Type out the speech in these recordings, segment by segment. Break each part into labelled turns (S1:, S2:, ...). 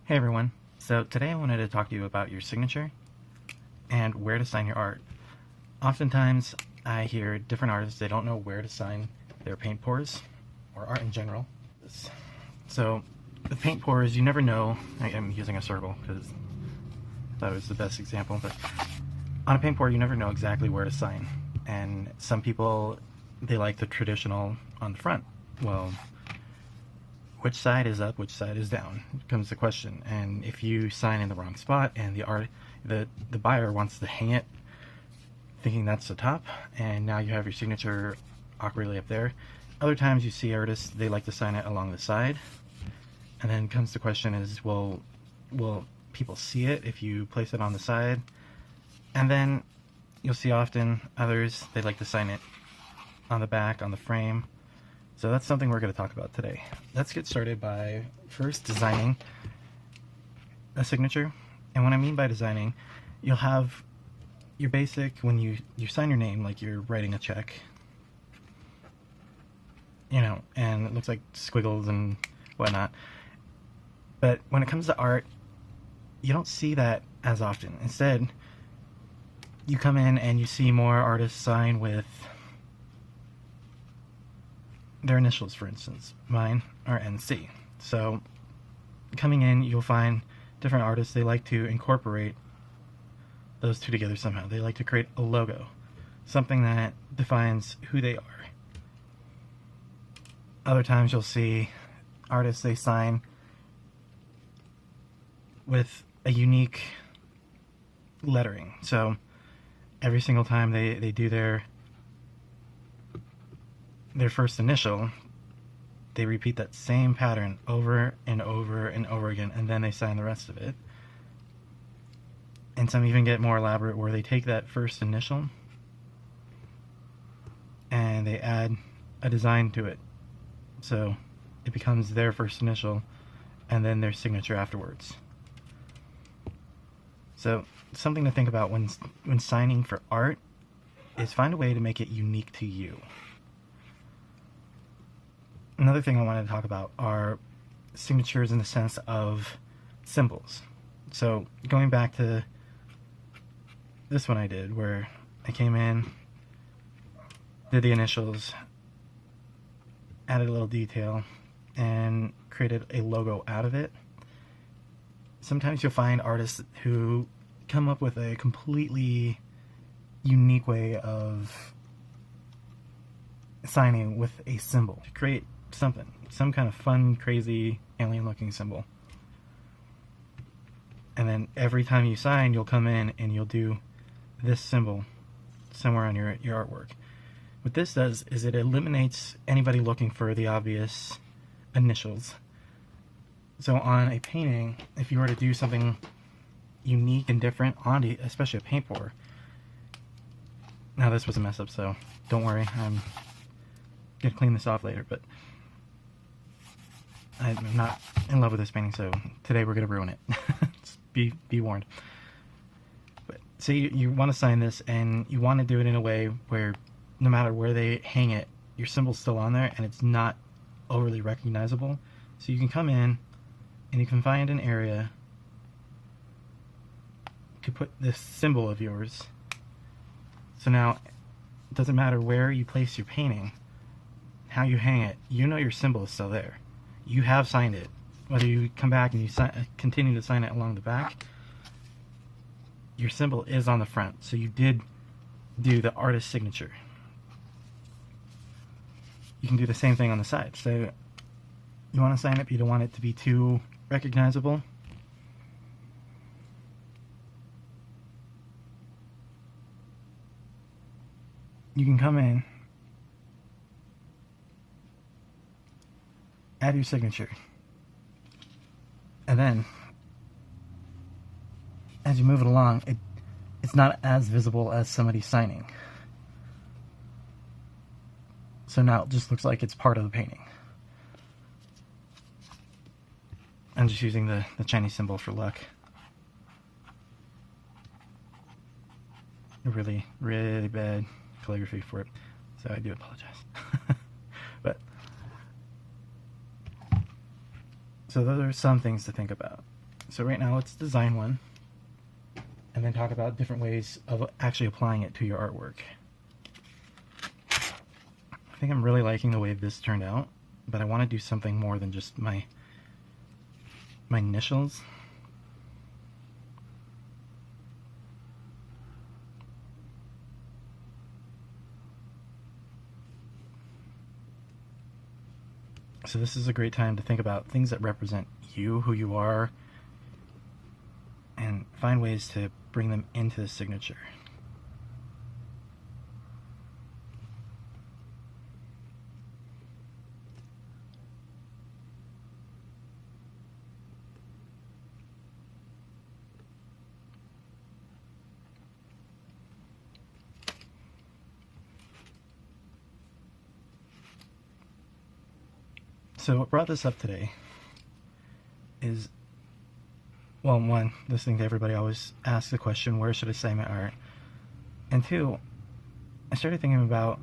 S1: Hey everyone. So today I wanted to talk to you about your signature and where to sign your art. Oftentimes I hear different artists, they don't know where to sign their paint pours or art in general. So with paint pours, you never know. I'm using a circle because I thought it was the best example, but on a paint pour you never know exactly where to sign. And some people, they like the traditional on the front. Well, which side is up, which side is down, comes the question. And if you sign in the wrong spot and the buyer wants to hang it thinking that's the top, and now you have your signature awkwardly up there. Other times you see artists, they like to sign it along the side, and then comes the question is, well, will people see it if you place it on the side? And then you'll see often others, they like to sign it on the back, on the frame. So that's something we're going to talk about today. Let's get started by first designing a signature. And what I mean by designing, you'll have your basic, when you sign your name, like you're writing a check, you know, and it looks like squiggles and whatnot. But when it comes to art, you don't see that as often. Instead, you come in and you see more artists sign with their initials, for instance. Mine are NC. So coming in, you'll find different artists, they like to incorporate those two together somehow. They like to create a logo, something that defines who they are. Other times you'll see artists, they sign with a unique lettering. So every single time they do their first initial, they repeat that same pattern over and over and over again, and then they sign the rest of it. And some even get more elaborate where they take that first initial and they add a design to it. So it becomes their first initial and then their signature afterwards. So something to think about when signing for art is find a way to make it unique to you. Another thing I wanted to talk about are signatures in the sense of symbols. So going back to this one I did, where I came in, did the initials, added a little detail, and created a logo out of it. Sometimes you'll find artists who come up with a completely unique way of signing with a symbol to create something, some kind of fun, crazy, alien-looking symbol. And then every time you sign, you'll come in and you'll do this symbol somewhere on your artwork. What this does is it eliminates anybody looking for the obvious initials. So on a painting, if you were to do something unique and different on especially a paint pour, now this was a mess up, so don't worry, I'm gonna clean this off later, but I'm not in love with this painting, so today we're gonna ruin it. Just be warned. But say you want to sign this and you want to do it in a way where no matter where they hang it, your symbol's still on there and it's not overly recognizable. So you can come in and you can find an area to put this symbol of yours. So now it doesn't matter where you place your painting, how you hang it, you know your symbol is still there. You have signed it. Whether you come back and you continue to sign it along the back, your symbol is on the front. So you did do the artist's signature. You can do the same thing on the side. So you want to sign it, but you don't want it to be too recognizable. You can come in, add your signature, and then as you move it along, it's not as visible as somebody signing. So now it just looks like it's part of the painting. I'm just using the Chinese symbol for luck. Really, really bad calligraphy for it, so I do apologize. But so those are some things to think about. So right now let's design one and then talk about different ways of actually applying it to your artwork. I think I'm really liking the way this turned out, but I want to do something more than just my initials. So this is a great time to think about things that represent you, who you are, and find ways to bring them into the signature. So what brought this up today is, well, one, listening to everybody always ask the question, where should I sign my art? And two, I started thinking about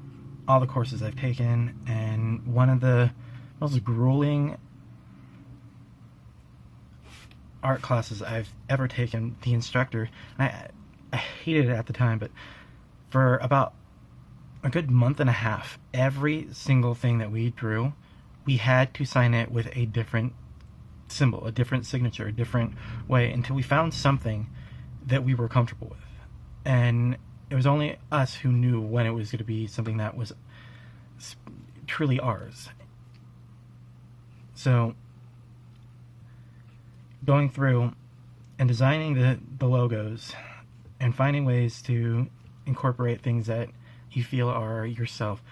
S1: all the courses I've taken, and one of the most grueling art classes I've ever taken, the instructor, I hated it at the time, but for about a good month and a half, every single thing that we drew, we had to sign it with a different symbol, a different signature, a different way, until we found something that we were comfortable with. And it was only us who knew when it was going to be something that was truly ours. So going through and designing the logos and finding ways to incorporate things that you feel are yourself.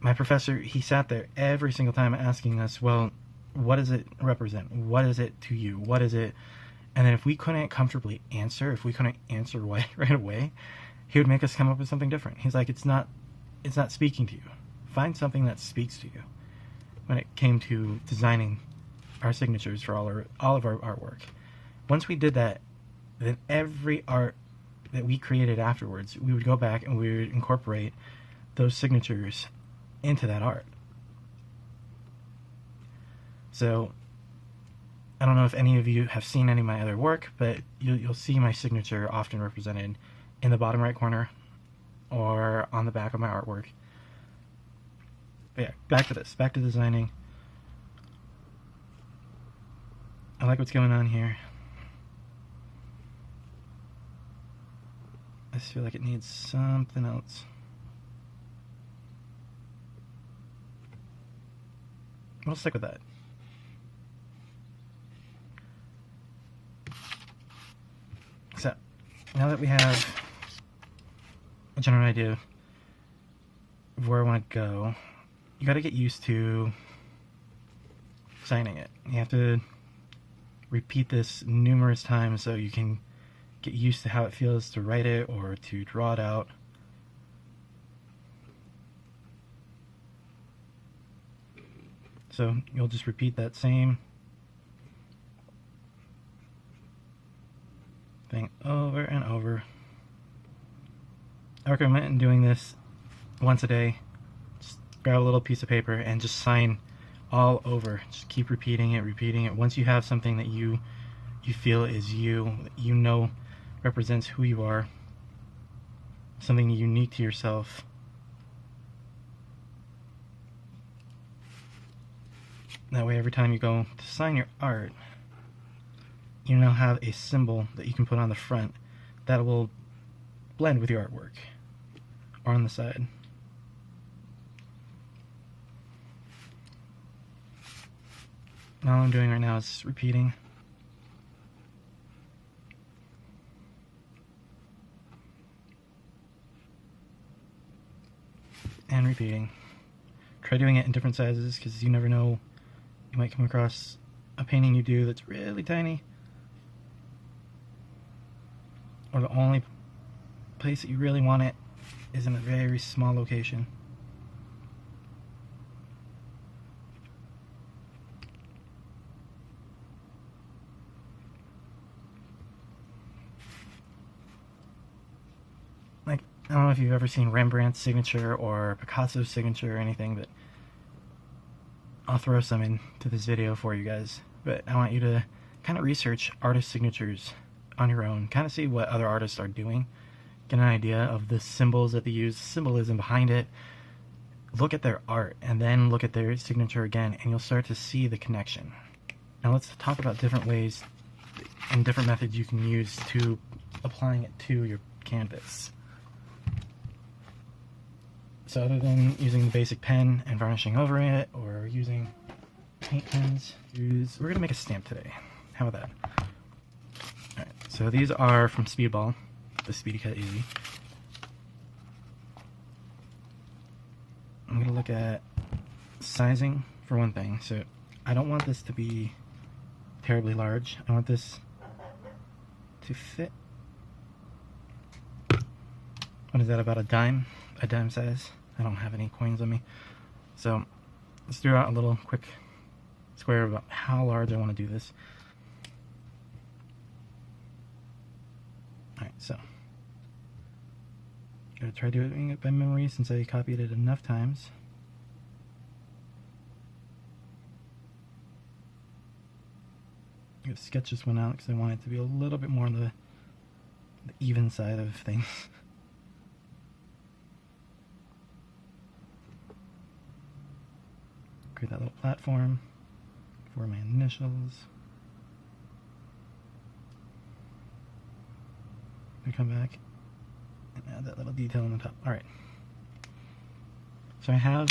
S1: My professor, he sat there every single time asking us, well, what does it represent? What is it to you? What is it? And then if we couldn't comfortably answer, if we couldn't answer right away, he would make us come up with something different. He's like, it's not speaking to you. Find something that speaks to you. When it came to designing our signatures for all of our artwork. Once we did that, then every art that we created afterwards, we would go back and we would incorporate those signatures into that art. So I don't know if any of you have seen any of my other work, but you'll see my signature often represented in the bottom right corner or on the back of my artwork. But yeah, back to designing. I like what's going on here. I just feel like it needs something else. We'll stick with that. So, now that we have a general idea of where I want to go, you got to get used to signing it. You have to repeat this numerous times so you can get used to how it feels to write it or to draw it out. So you'll just repeat that same thing over and over. I recommend doing this once a day. Just grab a little piece of paper and just sign all over. Just keep repeating it. Once you have something that you feel is you know represents who you are, something unique to yourself, that way every time you go to sign your art, you now have a symbol that you can put on the front that will blend with your artwork, or on the side. All I'm doing right now is repeating. And repeating. Try doing it in different sizes, because you never know, you might come across a painting you do that's really tiny, or the only place that you really want it is in a very small location. Like, I don't know if you've ever seen Rembrandt's signature or Picasso's signature or anything, but I'll throw some into this video for you guys. But I want you to kind of research artist signatures on your own, kind of see what other artists are doing, get an idea of the symbols that they use, symbolism behind it, look at their art, and then look at their signature again, and you'll start to see the connection. Now let's talk about different ways and different methods you can use to applying it to your canvas. So other than using the basic pen and varnishing over it, or using paint pens, we're going to make a stamp today. How about that? Alright, so these are from Speedball, the Speedy Cut Easy. I'm going to look at sizing for one thing. So I don't want this to be terribly large. I want this to fit. What is that, about a dime size? I don't have any coins on me. So let's draw out a little quick square about how large I want to do this. Alright, so I'm going to try doing it by memory since I copied it enough times. I'm going to sketch this one out because I want it to be a little bit more on the even side of things. Create that little platform for my initials. I come back and add that little detail on the top. Alright. So I have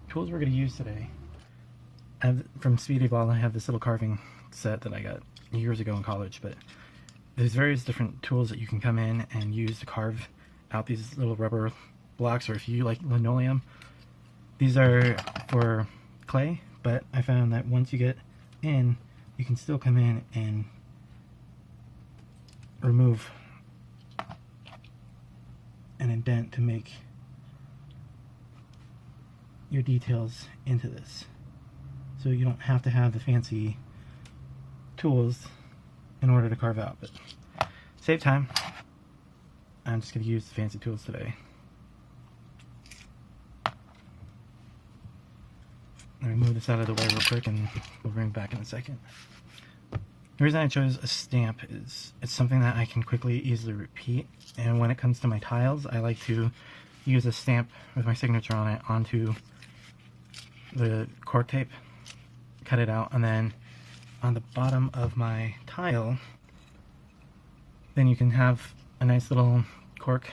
S1: tools we're going to use today. From Speedy Ball, I have this little carving set that I got years ago in college, but there's various different tools that you can come in and use to carve out these little rubber blocks, or if you like linoleum. These are for clay, but I found that once you get in, you can still come in and remove an indent to make your details into this. So you don't have to have the fancy tools in order to carve out, but save time. I'm just going to use the fancy tools today. Let me move this out of the way real quick and we'll bring it back in a second. The reason I chose a stamp is it's something that I can quickly, easily repeat, and when it comes to my tiles, I like to use a stamp with my signature on it onto the cork tape, cut it out, and then on the bottom of my tile, then you can have a nice little cork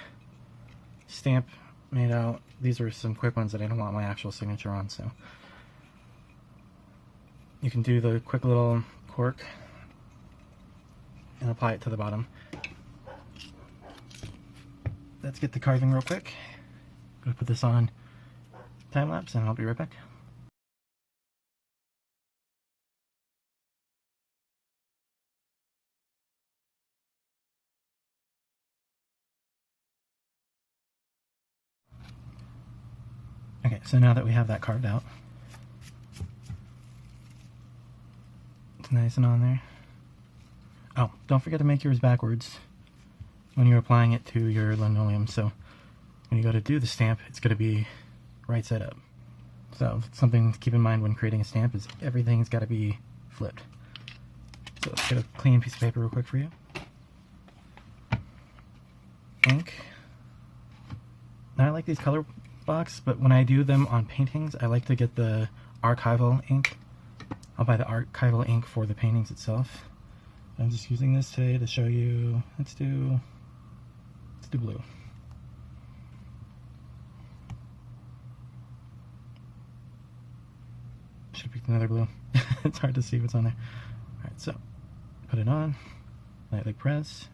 S1: stamp made out. These are some quick ones that I don't want my actual signature on, so you can do the quick little cork and apply it to the bottom. Let's get the carving real quick. I'm gonna put this on time lapse and I'll be right back. Okay, so now that we have that carved out, it's nice and on there. Oh, don't forget to make yours backwards when you're applying it to your linoleum. So when you go to do the stamp, it's going to be right side up. So something to keep in mind when creating a stamp is everything's got to be flipped. So let's get a clean piece of paper real quick for you. Ink. Now I like these color blocks, but when I do them on paintings, I like to get the archival ink. I'll buy the archival ink for the paintings itself. I'm just using this today to show you. Let's do blue. Should have picked another blue. It's hard to see what's on there. Alright, so put it on, lightly press,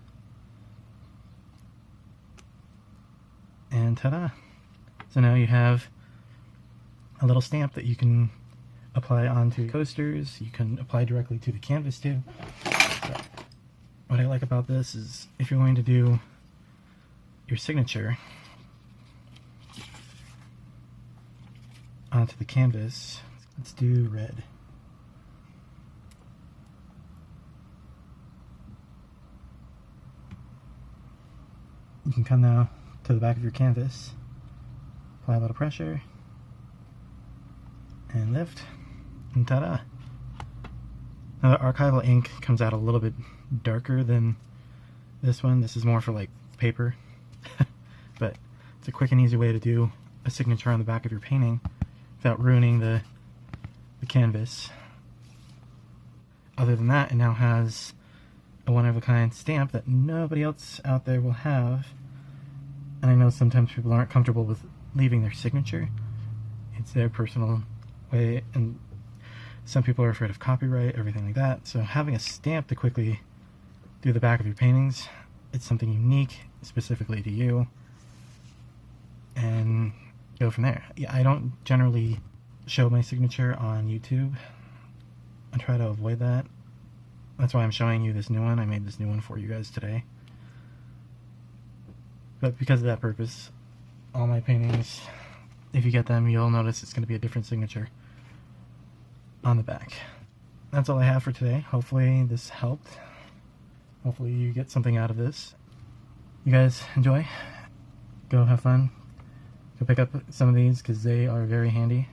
S1: and ta-da! So now you have a little stamp that you can apply onto coasters. You can apply directly to the canvas too. So what I like about this is if you're going to do your signature onto the canvas, let's do red. You can come now to the back of your canvas, apply a little pressure, and lift, and ta-da! Now the archival ink comes out a little bit darker than this one. This is more for like paper, but it's a quick and easy way to do a signature on the back of your painting without ruining the canvas. Other than that, it now has a one-of-a-kind stamp that nobody else out there will have. And I know sometimes people aren't comfortable with leaving their signature. It's their personal way, and some people are afraid of copyright, everything like that. So having a stamp to quickly do the back of your paintings, it's something unique specifically to you, and go from there. Yeah, I don't generally show my signature on YouTube. I try to avoid that. That's why I'm showing you this new one. I made this new one for you guys today. But because of that purpose, all my paintings, if you get them, you'll notice it's going to be a different signature on the back. That's all I have for today. Hopefully this helped. Hopefully you get something out of this. You guys enjoy. Go have fun. Go pick up some of these because they are very handy.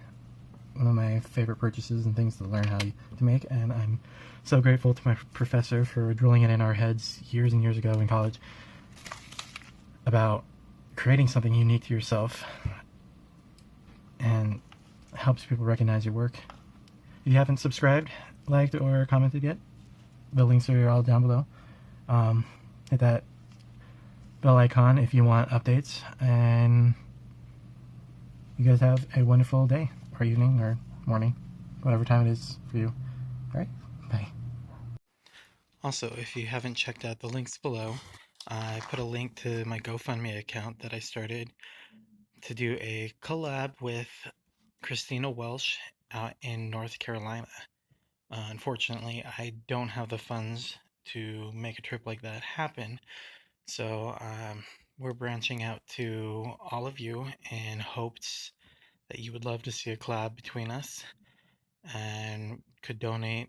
S1: One of my favorite purchases and things to learn how to make, and I'm so grateful to my professor for drilling it in our heads years and years ago in college about creating something unique to yourself and helps people recognize your work. If you haven't subscribed, liked, or commented yet, the links are all down below. Hit that bell icon if you want updates, and you guys have a wonderful day, or evening, or morning, whatever time it is for you. Alright, bye. Also, if you haven't checked out the links below, I put a link to my GoFundMe account that I started to do a collab with Christina Welsh out in North Carolina. Unfortunately, I don't have the funds to make a trip like that happen, so we're branching out to all of you in hopes that you would love to see a collab between us and could donate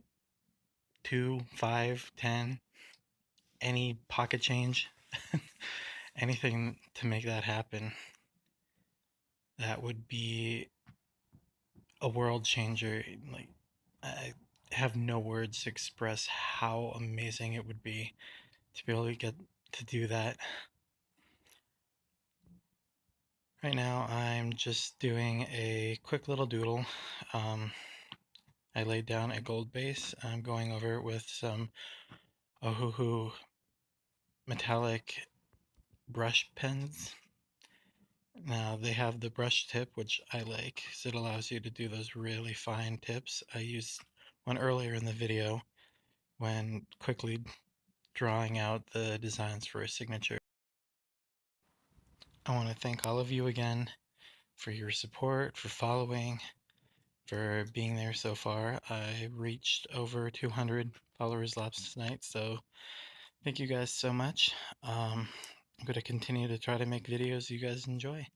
S1: 2, 5, 10, any pocket change, anything to make that happen. That would be a world changer. Like, I have no words to express how amazing it would be to be able to get to do that. Right now I'm just doing a quick little doodle. I laid down a gold base. I'm going over it with some Ohuhu metallic brush pens. Now they have the brush tip, which I like because it allows you to do those really fine tips. I used one earlier in the video when quickly drawing out the designs for a signature. I want to thank all of you again for your support, for following, for being there so far. I reached over 200 followers last night, so thank you guys so much. I'm going to continue to try to make videos you guys enjoy.